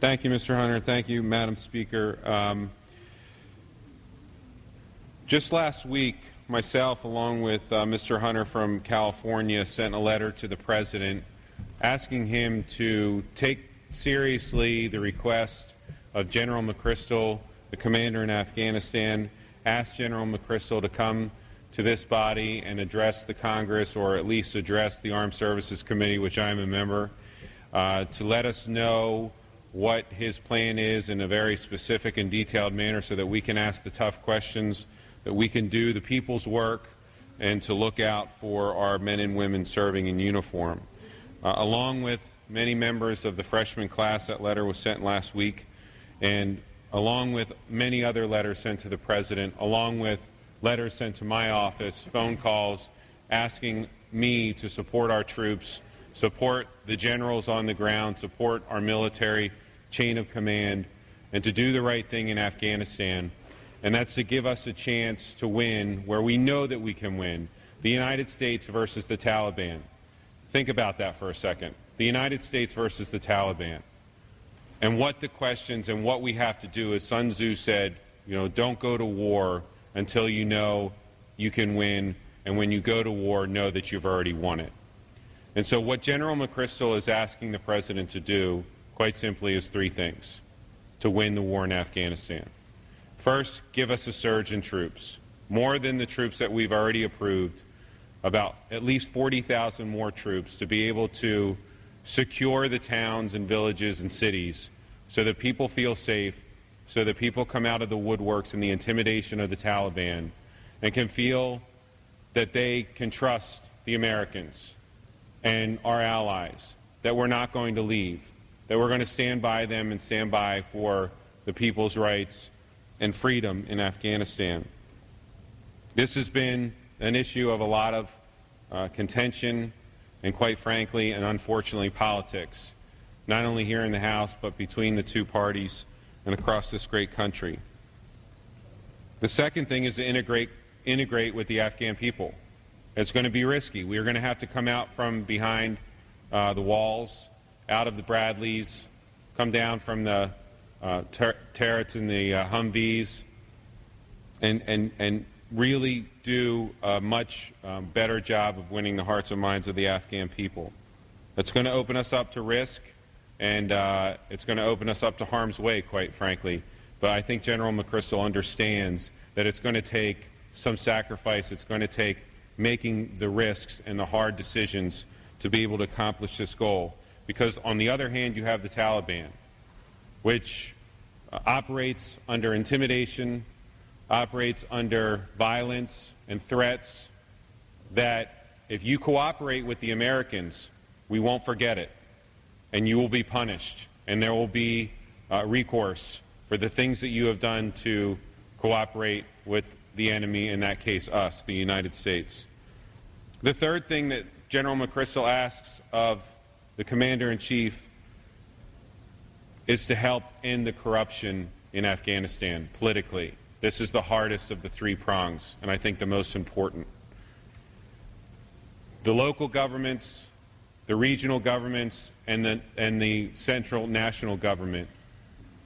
Thank you, Mr. Hunter. Thank you, Madam Speaker. Just last week, myself, along with Mr. Hunter from California, sent a letter to the President asking him to take seriously the request of General McChrystal, the commander in Afghanistan, asked General McChrystal to come to this body and address the Congress, or at least address the Armed Services Committee, which I am a member, to let us know what his plan is in a very specific and detailed manner so that we can ask the tough questions, that we can do the people's work, and to look out for our men and women serving in uniform. Along with many members of the freshman class, that letter was sent last week, and along with many other letters sent to the President, along with letters sent to my office, phone calls asking me to support our troops, support the generals on the ground, support our military chain of command, and to do the right thing in Afghanistan. And that's to give us a chance to win where we know that we can win. The United States versus the Taliban. Think about that for a second. The United States versus the Taliban. And what the questions and what we have to do, as Sun Tzu said, don't go to war until you know you can win, and when you go to war, know that you've already won it. And so what General McChrystal is asking the President to do, quite simply, is three things to win the war in Afghanistan. First, give us a surge in troops, more than the troops that we've already approved, about at least 40,000 more troops to be able to secure the towns and villages and cities so that people feel safe, so that people come out of the woodworks and the intimidation of the Taliban and can feel that they can trust the Americans and our allies, that we're not going to leave, that we're going to stand by them and stand by for the people's rights and freedom in Afghanistan. This has been an issue of a lot of contention and, quite frankly, and unfortunately, politics, not only here in the House, but between the two parties and across this great country. The second thing is to integrate with the Afghan people. It's going to be risky. We are going to have to come out from behind the walls, out of the Bradleys, come down from the turrets and the Humvees, and really do a much better job of winning the hearts and minds of the Afghan people. It's going to open us up to risk, and it's going to open us up to harm's way, quite frankly. But I think General McChrystal understands that it's going to take some sacrifice. It's going to take making the risks and the hard decisions to be able to accomplish this goal. Because on the other hand, you have the Taliban, which operates under intimidation, operates under violence and threats, that if you cooperate with the Americans, we won't forget it, and you will be punished, and there will be recourse for the things that you have done to cooperate with the enemy, in that case us, the United States. The third thing that General McChrystal asks of the Commander-in-Chief is to help end the corruption in Afghanistan politically. This is the hardest of the three prongs, and I think the most important. The local governments, the regional governments, and the central national government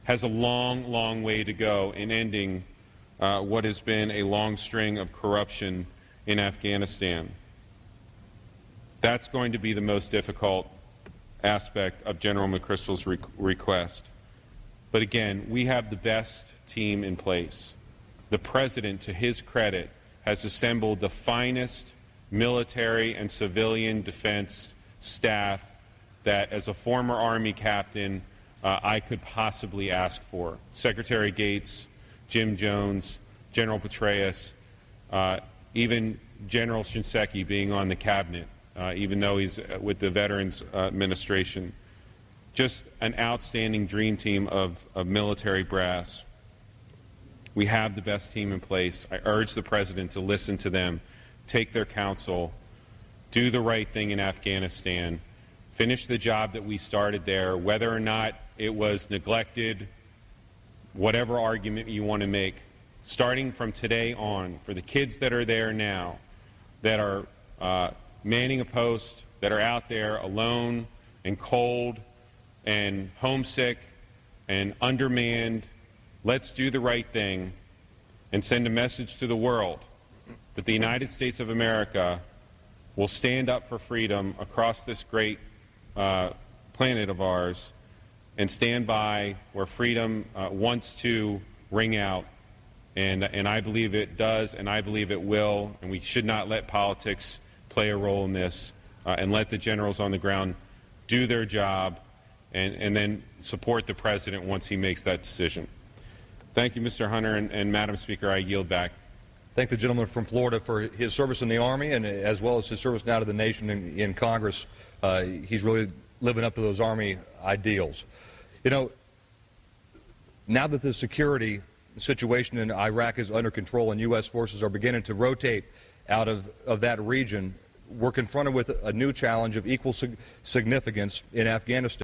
has a long, long way to go in ending what has been a long string of corruption in Afghanistan. That's going to be the most difficult aspect of General McChrystal's request. But again, we have the best team in place. The President, to his credit, has assembled the finest military and civilian defense staff that, as a former Army captain, I could possibly ask for. Secretary Gates, Jim Jones, General Petraeus, even General Shinseki being on the cabinet, even though he's with the Veterans Administration. Just an outstanding dream team of military brass. We have the best team in place. I urge the President to listen to them, take their counsel, do the right thing in Afghanistan, finish the job that we started there, whether or not it was neglected, whatever argument you want to make, starting from today on, for the kids that are there now, that are manning a post, that are out there alone and cold and homesick and undermanned. Let's do the right thing and send a message to the world that the United States of America will stand up for freedom across this great planet of ours and stand by where freedom wants to ring out. And I believe it does, and I believe it will, and we should not let politics play a role in this, and let the generals on the ground do their job and then support the President once he makes that decision. Thank you, Mr. Hunter, and Madam Speaker, I yield back. Thank the gentleman from Florida for his service in the Army and as well as his service now to the nation in Congress. He's really living up to those Army ideals. You know, now that the security situation in Iraq is under control and U.S. forces are beginning to rotate out of that region, we're confronted with a new challenge of equal significance in Afghanistan.